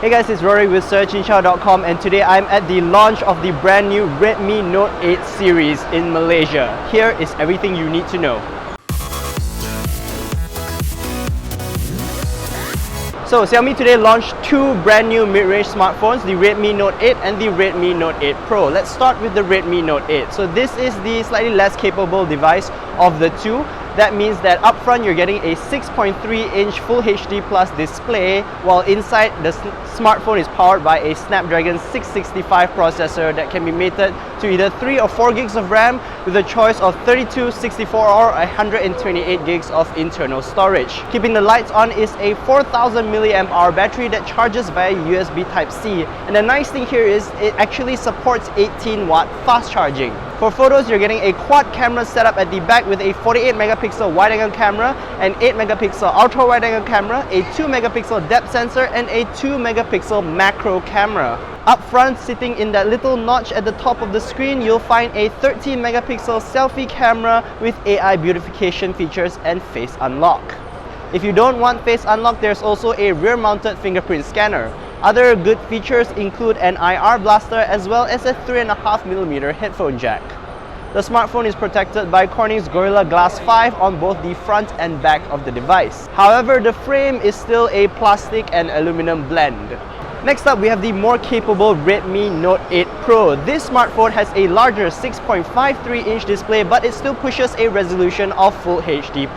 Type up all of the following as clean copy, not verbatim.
Hey guys, it's Rory with searchinshow.com, and today I'm at the launch of the brand new Redmi Note 8 series in Malaysia. Here is everything you need to know. So Xiaomi today launched two brand new mid-range smartphones, the Redmi Note 8 and the Redmi Note 8 Pro. Let's start with the Redmi Note 8. So this is the slightly less capable device of the two. That means that up front you're getting a 6.3-inch Full HD Plus display, while inside the smartphone is powered by a Snapdragon 665 processor that can be mated to either 3 or 4 gigs of RAM with a choice of 32, 64 or 128 gigs of internal storage. Keeping the lights on is a 4000 mAh battery that charges via USB Type-C. And the nice thing here is it actually supports 18-watt fast charging. For photos, you're getting a quad camera setup at the back with a 48-megapixel wide-angle camera, an 8-megapixel ultra-wide-angle camera, a 2-megapixel depth sensor, and a 2-megapixel macro camera. Up front, sitting in that little notch at the top of the screen, you'll find a 13-megapixel selfie camera with AI beautification features and face unlock. If you don't want face unlock, there's also a rear-mounted fingerprint scanner. Other good features include an IR blaster as well as a 3.5mm headphone jack. The smartphone is protected by Corning's Gorilla Glass 5 on both the front and back of the device. However, the frame is still a plastic and aluminum blend. Next up, we have the more capable Redmi Note 8 Pro. This smartphone has a larger 6.53-inch display, but it still pushes a resolution of Full HD+.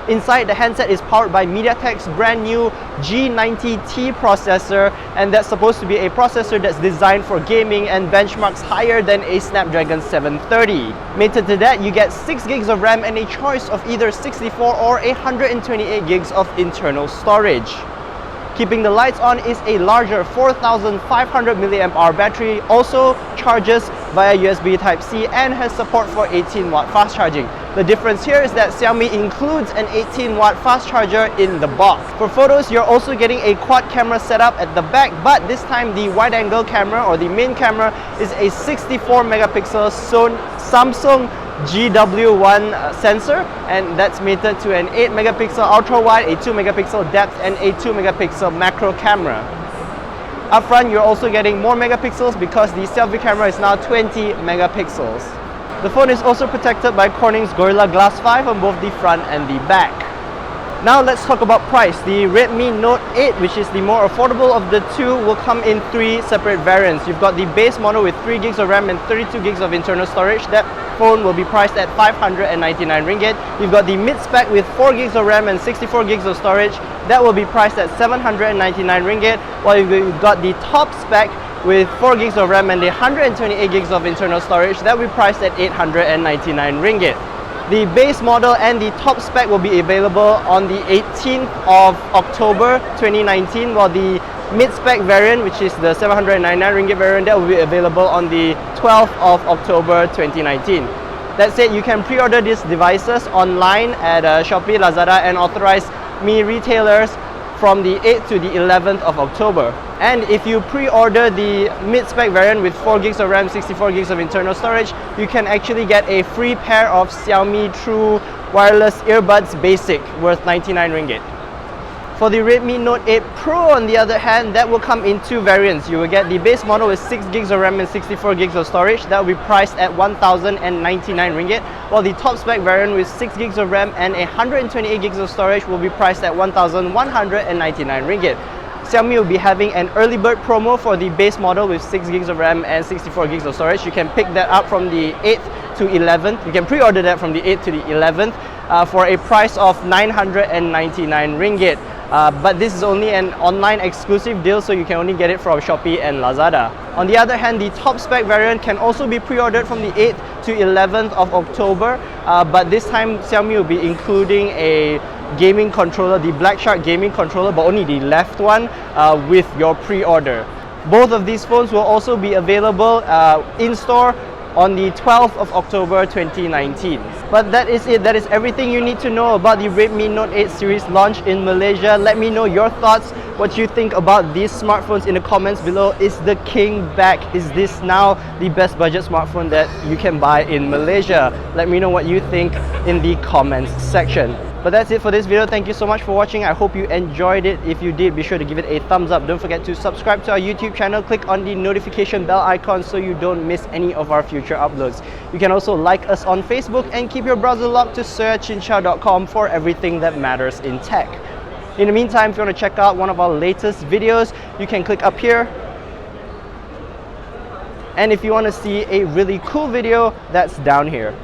Inside, the handset is powered by MediaTek's brand new G90T processor, and that's supposed to be a processor that's designed for gaming and benchmarks higher than a Snapdragon 730. Mated to that, you get 6 gigs of RAM and a choice of either 64 or 128 gigs of internal storage. Keeping the lights on is a larger 4500 mAh battery, also charges via USB Type-C and has support for 18-watt fast charging. The difference here is that Xiaomi includes an 18-watt fast charger in the box. For photos, you're also getting a quad camera setup at the back, but this time the wide-angle camera or the main camera is a 64-megapixel Samsung GW1 sensor, and that's mated to an 8-megapixel ultra-wide, a 2-megapixel depth, and a 2-megapixel macro camera. Up front, you're also getting more megapixels because the selfie camera is now 20 megapixels. The phone is also protected by Corning's Gorilla Glass 5 on both the front and the back. Now let's talk about price. The Redmi Note 8, which is the more affordable of the two, will come in 3 separate variants. You've got the base model with 3 gigs of RAM and 32 gigs of internal storage. That phone will be priced at 599 ringgit. You've got the mid-spec with 4 gigs of RAM and 64 gigs of storage. That will be priced at 799 ringgit. While you've got the top spec with 4 gigs of RAM and 128 gigs of internal storage. That will be priced at 899 ringgit. The base model and the top spec will be available on the 18th of October 2019, while the mid-spec variant, which is the 799 ringgit variant, that will be available on the 12th of October 2019. That said, you can pre-order these devices online at Shopee, Lazada and authorized Mi retailers from the 8th to the 11th of October. And if you pre-order the mid-spec variant with 4 gigs of RAM, 64 gigs of internal storage, you can actually get a free pair of Xiaomi True wireless earbuds basic worth 99 ringgit. For the Redmi Note 8 Pro, on the other hand, that will come in 2 variants. You will get the base model with 6 gigs of RAM and 64 gigs of storage. That will be priced at 1099 ringgit, while the top spec variant with 6 gigs of RAM and 128 gigs of storage will be priced at 1199 ringgit. Xiaomi will be having an early bird promo for the base model with 6 gigs of RAM and 64 gigs of storage. You can pick that up from the 8th to 11th. You can pre-order that from the 8th to the 11th for a price of 999 ringgit. But this is only an online exclusive deal, so you can only get it from Shopee and Lazada. On the other hand, the top spec variant can also be pre-ordered from the 8th to 11th of October, but this time Xiaomi will be including a gaming controller, the Black Shark gaming controller, but only the left one with your pre-order. Both of these phones will also be available in-store on the 12th of October 2019. But that is it. That is everything you need to know about the Redmi Note 8 series launch in Malaysia. Let me know your thoughts, what you think about these smartphones in the comments below. Is the king back? Is this now the best budget smartphone that you can buy in Malaysia? Let me know what you think in the comments section. But that's it for this video. Thank you so much for watching. I hope you enjoyed it. If you did, be sure to give it a thumbs up. Don't forget to subscribe to our YouTube channel. Click on the notification bell icon so you don't miss any of our future uploads. You can also like us on Facebook and keep your browser locked to searchinsha.com for everything that matters in tech. In the meantime, if you want to check out one of our latest videos, you can click up here. And if you want to see a really cool video, that's down here.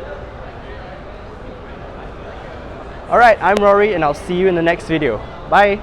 Alright, I'm Rory and I'll see you in the next video. Bye!